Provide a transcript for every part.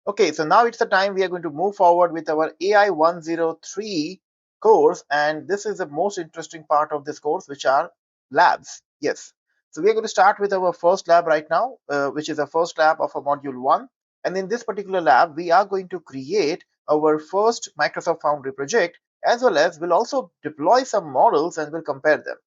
Okay, so now it's the time we are going to move forward with our AI-103 course, and this is the most interesting part of this course, which are labs. Yes, so we are going to start with our first lab right now, which is the first lab of a module 1. And in this particular lab, we are going to create our first Microsoft Foundry project, as well as we'll also deploy some models and we'll compare them.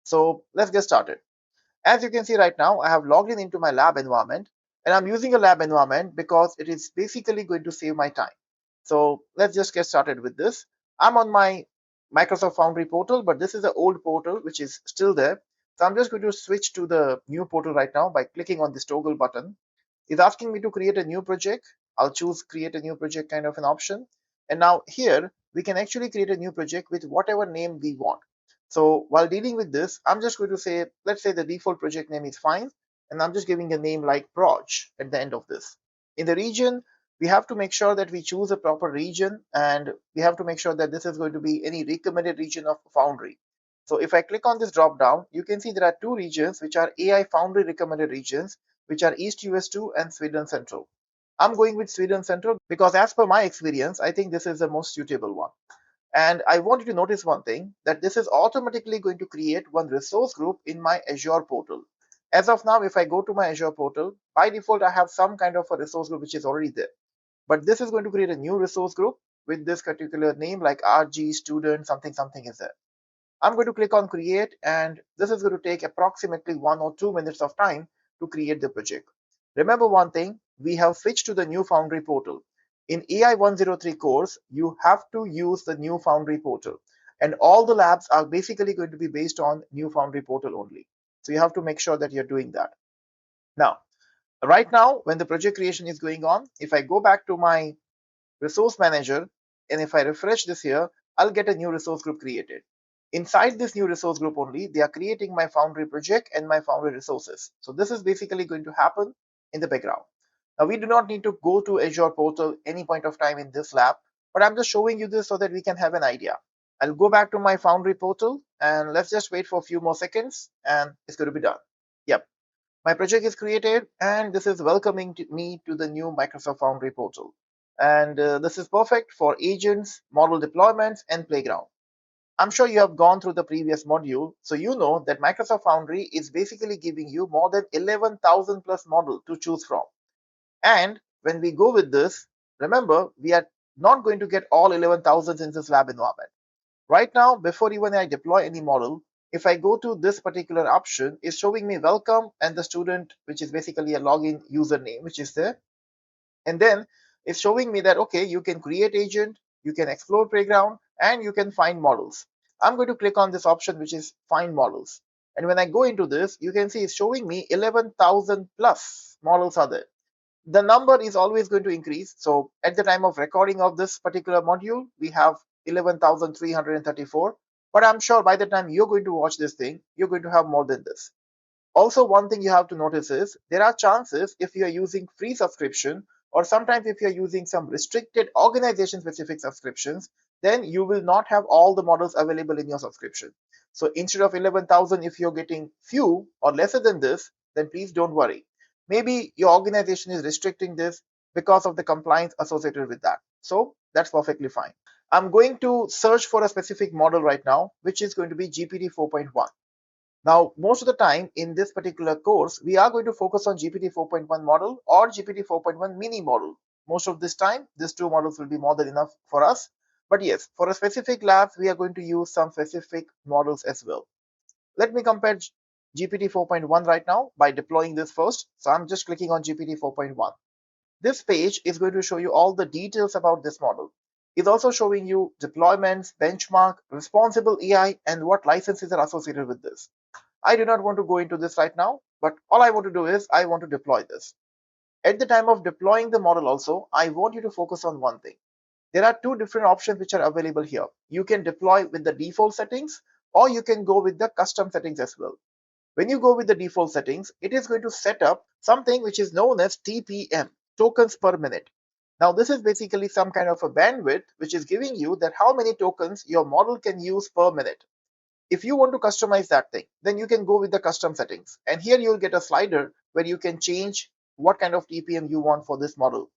So let's get started. As you can see right now, I have logged in into my lab environment, and I'm using a lab environment because it is basically going to save my time. So let's just get started with this. I'm on my Microsoft Foundry portal, but this is the old portal which is still there. So I'm just going to switch to the new portal right now by clicking on this toggle button. It's asking me to create a new project. I'll choose create a new project kind of an option. And now here we can actually create a new project with whatever name we want. So while dealing with this, I'm just going to say, let's say the default project name is fine. And I'm just giving a name like Proj at the end of this. In the region, we have to make sure that we choose a proper region, and we have to make sure that this is going to be any recommended region of Foundry. So if I click on this drop down, you can see there are two regions which are AI Foundry recommended regions, which are East US2 and Sweden Central. I'm going with Sweden Central because as per my experience, I think this is the most suitable one. And I want you to notice one thing, that this is automatically going to create one resource group in my Azure portal. As of now, if I go to my Azure portal, by default, I have some kind of a resource group which is already there. But this is going to create a new resource group with this particular name like RG student something something is there. I'm going to click on create, and this is going to take approximately 1 or 2 minutes of time to create the project. Remember one thing, we have switched to the new Foundry portal. In AI-103 course, you have to use the new Foundry portal, and all the labs are basically going to be based on new Foundry portal only. So you have to make sure that you're doing that. Now, right now, when the project creation is going on, if I go back to my resource manager, and if I refresh this here, I'll get a new resource group created. Inside this new resource group only, they are creating my Foundry project and my Foundry resources. So this is basically going to happen in the background. Now we do not need to go to Azure portal any point of time in this lab, but I'm just showing you this so that we can have an idea. I'll go back to my Foundry portal, and let's just wait for a few more seconds and it's going to be done. Yep. My project is created, and this is welcoming me to the new Microsoft Foundry portal. And this is perfect for agents, model deployments, and playground. I'm sure you have gone through the previous module, so you know that Microsoft Foundry is basically giving you more than 11,000 plus model to choose from. And when we go with this, remember, we are not going to get all 11,000 in this lab environment. Right now, before even I deploy any model, if I go to this particular option, it's showing me welcome and the student, which is basically a login username, which is there. And then it's showing me that, okay, you can create agent, you can explore playground, and you can find models. I'm going to click on this option, which is find models. And when I go into this, you can see it's showing me 11,000 plus models are there. The number is always going to increase. So at the time of recording of this particular module, we have 11,334. But I'm sure by the time you're going to watch this thing, you're going to have more than this. Also, one thing you have to notice is there are chances if you are using free subscription, or sometimes if you're using some restricted organization specific subscriptions, then you will not have all the models available in your subscription. So instead of 11,000, if you're getting few or lesser than this, then please don't worry. Maybe your organization is restricting this because of the compliance associated with that. So that's perfectly fine. I'm going to search for a specific model right now, which is going to be GPT 4.1. Now, most of the time in this particular course, we are going to focus on GPT 4.1 model or GPT 4.1 mini model. Most of this time, these two models will be more than enough for us. But yes, for a specific lab, we are going to use some specific models as well. Let me compare GPT 4.1 right now by deploying this first. So I'm just clicking on GPT 4.1. This page is going to show you all the details about this model. It's also showing you deployments, benchmark, responsible AI, and what licenses are associated with this. I do not want to go into this right now, but all I want to do is I want to deploy this. At the time of deploying the model also, I want you to focus on one thing. There are two different options which are available here. You can deploy with the default settings, or you can go with the custom settings as well. When you go with the default settings, it is going to set up something which is known as TPM, tokens per minute. Now, this is basically some kind of a bandwidth which is giving you that how many tokens your model can use per minute. If you want to customize that thing, then you can go with the custom settings. And here you'll get a slider where you can change what kind of TPM you want for this model.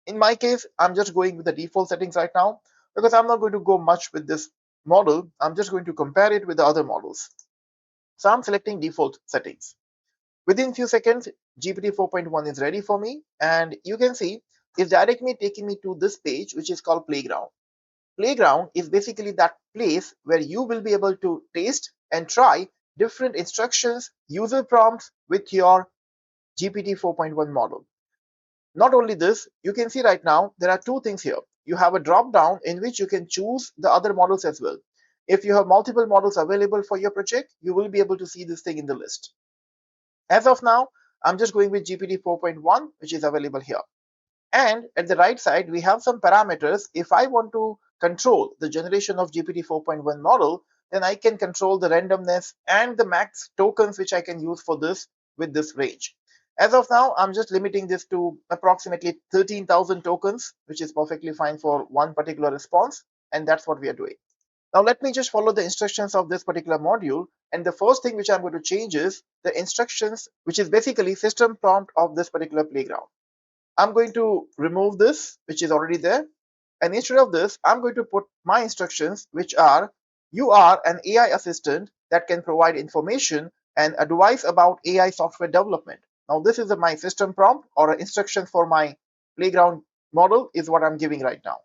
In my case, I'm just going with the default settings right now because I'm not going to go much with this model. I'm just going to compare it with the other models. So I'm selecting default settings. Within few seconds, GPT 4.1 is ready for me, and you can see it's directly taking me to this page, which is called Playground. Playground is basically that place where you will be able to taste and try different instructions, user prompts with your GPT 4.1 model. Not only this, you can see right now there are two things here. You have a drop down in which you can choose the other models as well. If you have multiple models available for your project, you will be able to see this thing in the list. As of now, I'm just going with GPT 4.1, which is available here. And at the right side, we have some parameters. If I want to control the generation of GPT 4.1 model, then I can control the randomness and the max tokens which I can use for this with this range. As of now, I'm just limiting this to approximately 13,000 tokens, which is perfectly fine for one particular response. And that's what we are doing. Now let me just follow the instructions of this particular module. And the first thing which I'm going to change is the instructions, which is basically system prompt of this particular playground. I'm going to remove this, which is already there. And instead of this, I'm going to put my instructions, which are, you are an AI assistant that can provide information and advice about AI software development. Now, this is my system prompt or instruction for my playground model is what I'm giving right now.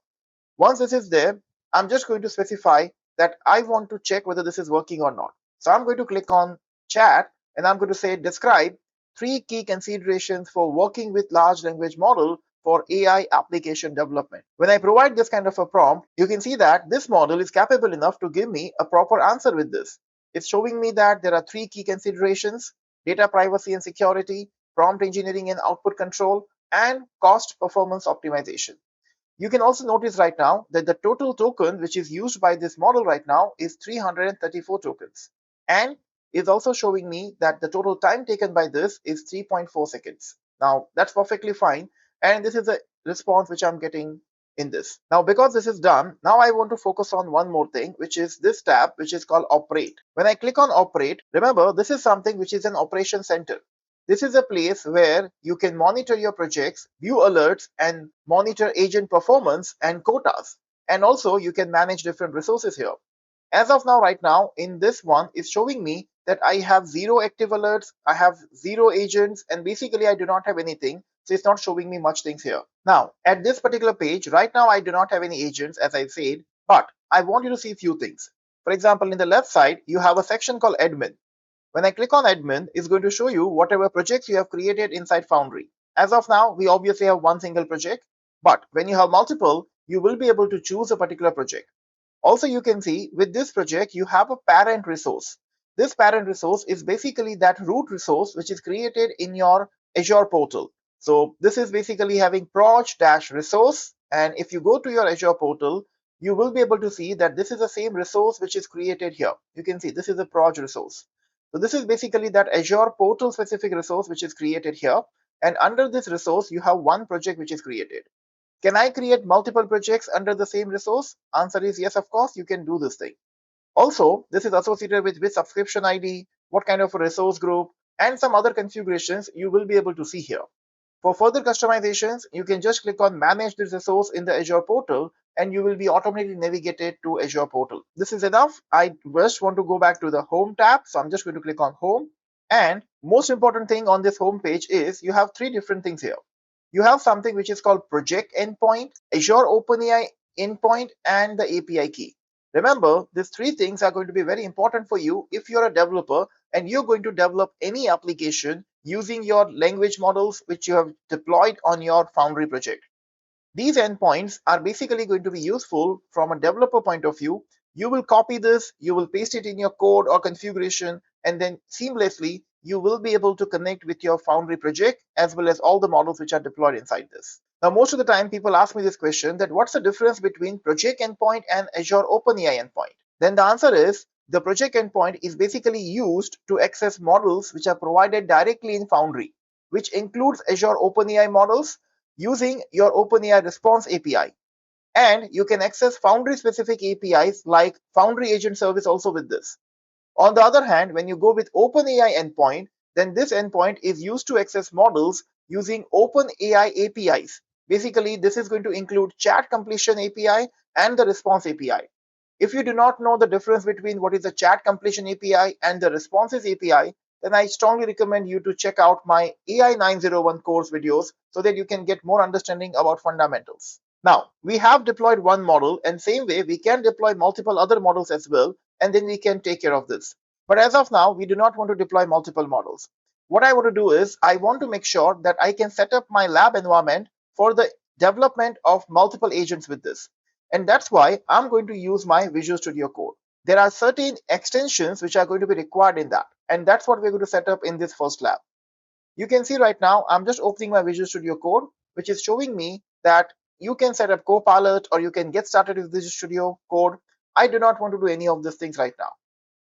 Once this is there, I'm just going to specify that I want to check whether this is working or not. So I'm going to click on chat and I'm going to say describe 3 key considerations for working with large language model for AI application development. When I provide this kind of a prompt, you can see that this model is capable enough to give me a proper answer with this. It's showing me that there are 3 key considerations: data privacy and security, prompt engineering and output control, and cost performance optimization. You can also notice right now that the total token which is used by this model right now is 334 tokens. And is also showing me that the total time taken by this is 3.4 seconds. Now that's perfectly fine. And this is the response which I'm getting in this. Now, because this is done, now I want to focus on one more thing, which is this tab, which is called Operate. When I click on Operate, remember, this is something which is an operation center. This is a place where you can monitor your projects, view alerts, and monitor agent performance and quotas. And also you can manage different resources here. As of now, right now, in this one, it's showing me that I have 0 active alerts, I have 0 agents, and basically I do not have anything. So it's not showing me much things here. Now, at this particular page, right now I do not have any agents, as I said, but I want you to see a few things. For example, in the left side, you have a section called admin. When I click on admin, it's going to show you whatever projects you have created inside Foundry. As of now, we obviously have one single project, but when you have multiple, you will be able to choose a particular project. Also, you can see with this project, you have a parent resource. This parent resource is basically that root resource which is created in your Azure portal. So this is basically having proj-resource. And if you go to your Azure portal, you will be able to see that this is the same resource which is created here. You can see this is a proj resource. So this is basically that Azure portal specific resource which is created here. And under this resource, you have one project which is created. Can I create multiple projects under the same resource? Answer is yes, of course, you can do this thing. Also, this is associated with which subscription ID, what kind of a resource group, and some other configurations you will be able to see here. For further customizations, you can just click on Manage this resource in the Azure portal, and you will be automatically navigated to Azure portal. This is enough. I just want to go back to the Home tab, so I'm just going to click on Home. And most important thing on this home page is you have 3 different things here. You have something which is called Project Endpoint, Azure OpenAI Endpoint, and the API key. Remember, these 3 things are going to be very important for you if you're a developer and you're going to develop any application using your language models which you have deployed on your Foundry project. These endpoints are basically going to be useful from a developer point of view. You will copy this, you will paste it in your code or configuration, and then seamlessly you will be able to connect with your Foundry project as well as all the models which are deployed inside this. Now, most of the time people ask me this question that what's the difference between project endpoint and Azure OpenAI endpoint? Then the answer is the project endpoint is basically used to access models which are provided directly in Foundry, which includes Azure OpenAI models using your OpenAI Response API. And you can access Foundry specific APIs like Foundry Agent Service also with this. On the other hand, when you go with OpenAI endpoint, then this endpoint is used to access models using OpenAI APIs, Basically, this is going to include chat completion API and the response API. If you do not know the difference between what is the chat completion API and the responses API, then I strongly recommend you to check out my AI-901 course videos so that you can get more understanding about fundamentals. Now, we have deployed one model, and same way we can deploy multiple other models as well, and then we can take care of this. But as of now, we do not want to deploy multiple models. What I want to do is I want to make sure that I can set up my lab environment for the development of multiple agents with this. And that's why I'm going to use my Visual Studio Code. There are certain extensions which are going to be required in that. And that's what we're going to set up in this first lab. You can see right now, I'm just opening my Visual Studio Code, which is showing me that you can set up Copilot or you can get started with Visual Studio Code. I do not want to do any of these things right now.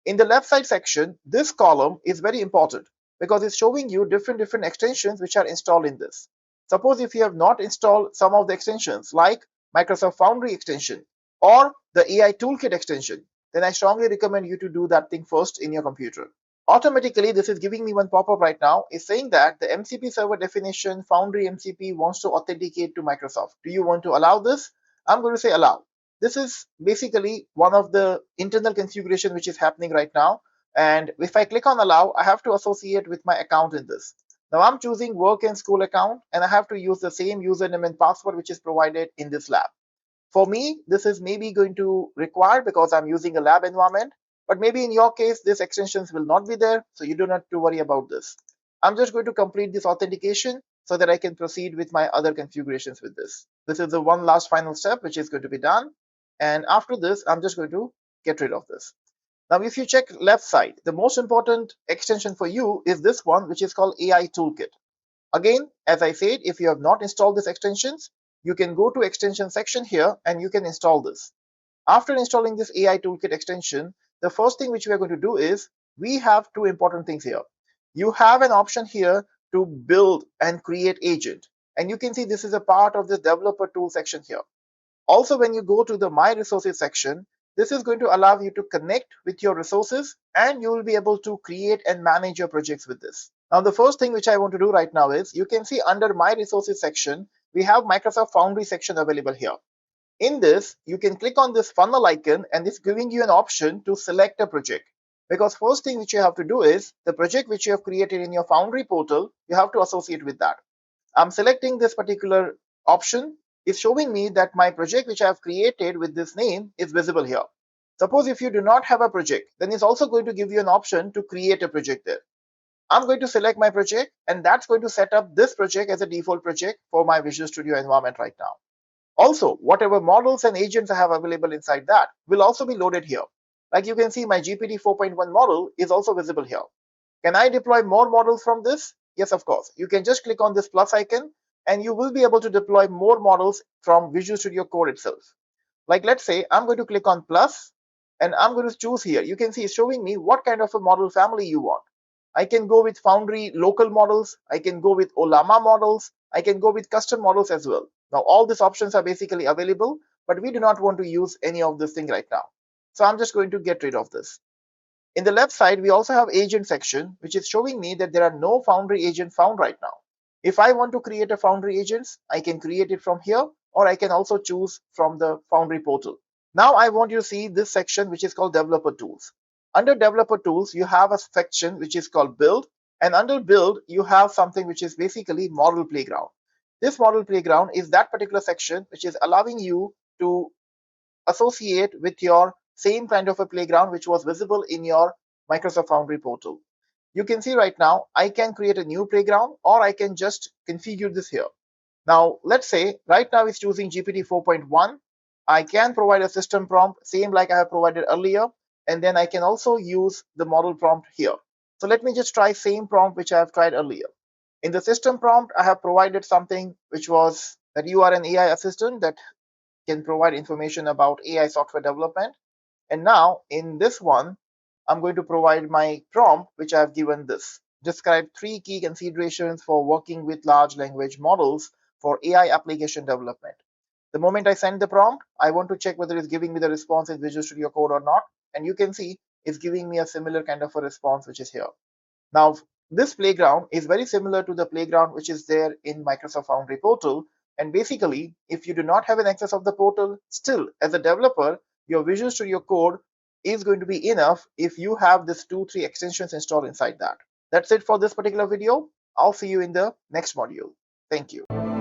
In the left side section, this column is very important because it's showing you different extensions which are installed in this. Suppose if you have not installed some of the extensions like Microsoft Foundry extension or the AI Toolkit extension, then I strongly recommend you to do that thing first in your computer. Automatically, this is giving me one pop-up right now. It's saying that the MCP server definition Foundry MCP wants to authenticate to Microsoft. Do you want to allow this? I'm going to say allow. This is basically one of the internal configuration which is happening right now. And if I click on allow, I have to associate with my account in this. Now I'm choosing work and school account, and I have to use the same username and password which is provided in this lab. For me, this is maybe going to require because I'm using a lab environment, but maybe in your case, these extensions will not be there, so you don't have to worry about this. I'm just going to complete this authentication so that I can proceed with my other configurations with this. This is the one last final step which is going to be done. And after this, I'm just going to get rid of this. Now, if you check left side, the most important extension for you is this one, which is called AI Toolkit. Again, as I said, if you have not installed these extensions, you can go to extension section here and you can install this. After installing this AI Toolkit extension, the first thing which we are going to do is we have two important things here. You have an option here to build and create agent. And you can see this is a part of the developer tool section here. Also, when you go to the My Resources section, this is going to allow you to connect with your resources and you will be able to create and manage your projects with this. Now, the first thing which I want to do right now is you can see under My Resources section, we have Microsoft Foundry section available here. In this, you can click on this funnel icon and it's giving you an option to select a project. Because first thing which you have to do is the project which you have created in your Foundry portal, you have to associate with that. I'm selecting this particular option. It's showing me that my project which I have created with this name is visible here. Suppose if you do not have a project, then it's also going to give you an option to create a project there. I'm going to select my project and that's going to set up this project as a default project for my Visual Studio environment right now. Also, whatever models and agents I have available inside that will also be loaded here. Like you can see, my GPT-4.1 model is also visible here. Can I deploy more models from this? Yes, of course. You can just click on this plus icon and you will be able to deploy more models from Visual Studio Code itself. Like let's say I'm going to click on plus and I'm going to choose here. You can see it's showing me what kind of a model family you want. I can go with Foundry local models. I can go with Olama models. I can go with custom models as well. Now, all these options are basically available, but we do not want to use any of this thing right now. So I'm just going to get rid of this. In the left side, we also have agent section, which is showing me that there are no Foundry agent found right now. If I want to create a Foundry agents, I can create it from here, or I can also choose from the Foundry portal. Now I want you to see this section, which is called developer tools. Under developer tools, you have a section which is called build, and under build, you have something which is basically model playground. This model playground is that particular section which is allowing you to associate with your same kind of a playground which was visible in your Microsoft Foundry portal. You can see right now, I can create a new playground or I can just configure this here. Now, let's say right now it's choosing GPT 4.1. I can provide a system prompt, same like I have provided earlier, and then I can also use the model prompt here. So let me just try same prompt which I have tried earlier. In the system prompt, I have provided something which was that you are an AI assistant that can provide information about AI software development. And now in this one, I'm going to provide my prompt, which I have given this. Describe 3 key considerations for working with large language models for AI application development. The moment I send the prompt, I want to check whether it's giving me the response in Visual Studio Code or not. And you can see it's giving me a similar kind of a response, which is here. Now, this playground is very similar to the playground which is there in Microsoft Foundry portal, And basically, if you do not have an access of the portal, still as a developer, your Visual Studio Code is going to be enough if you have this 2-3 extensions installed inside that. That's it for this particular video. I'll see you in the next module. Thank you.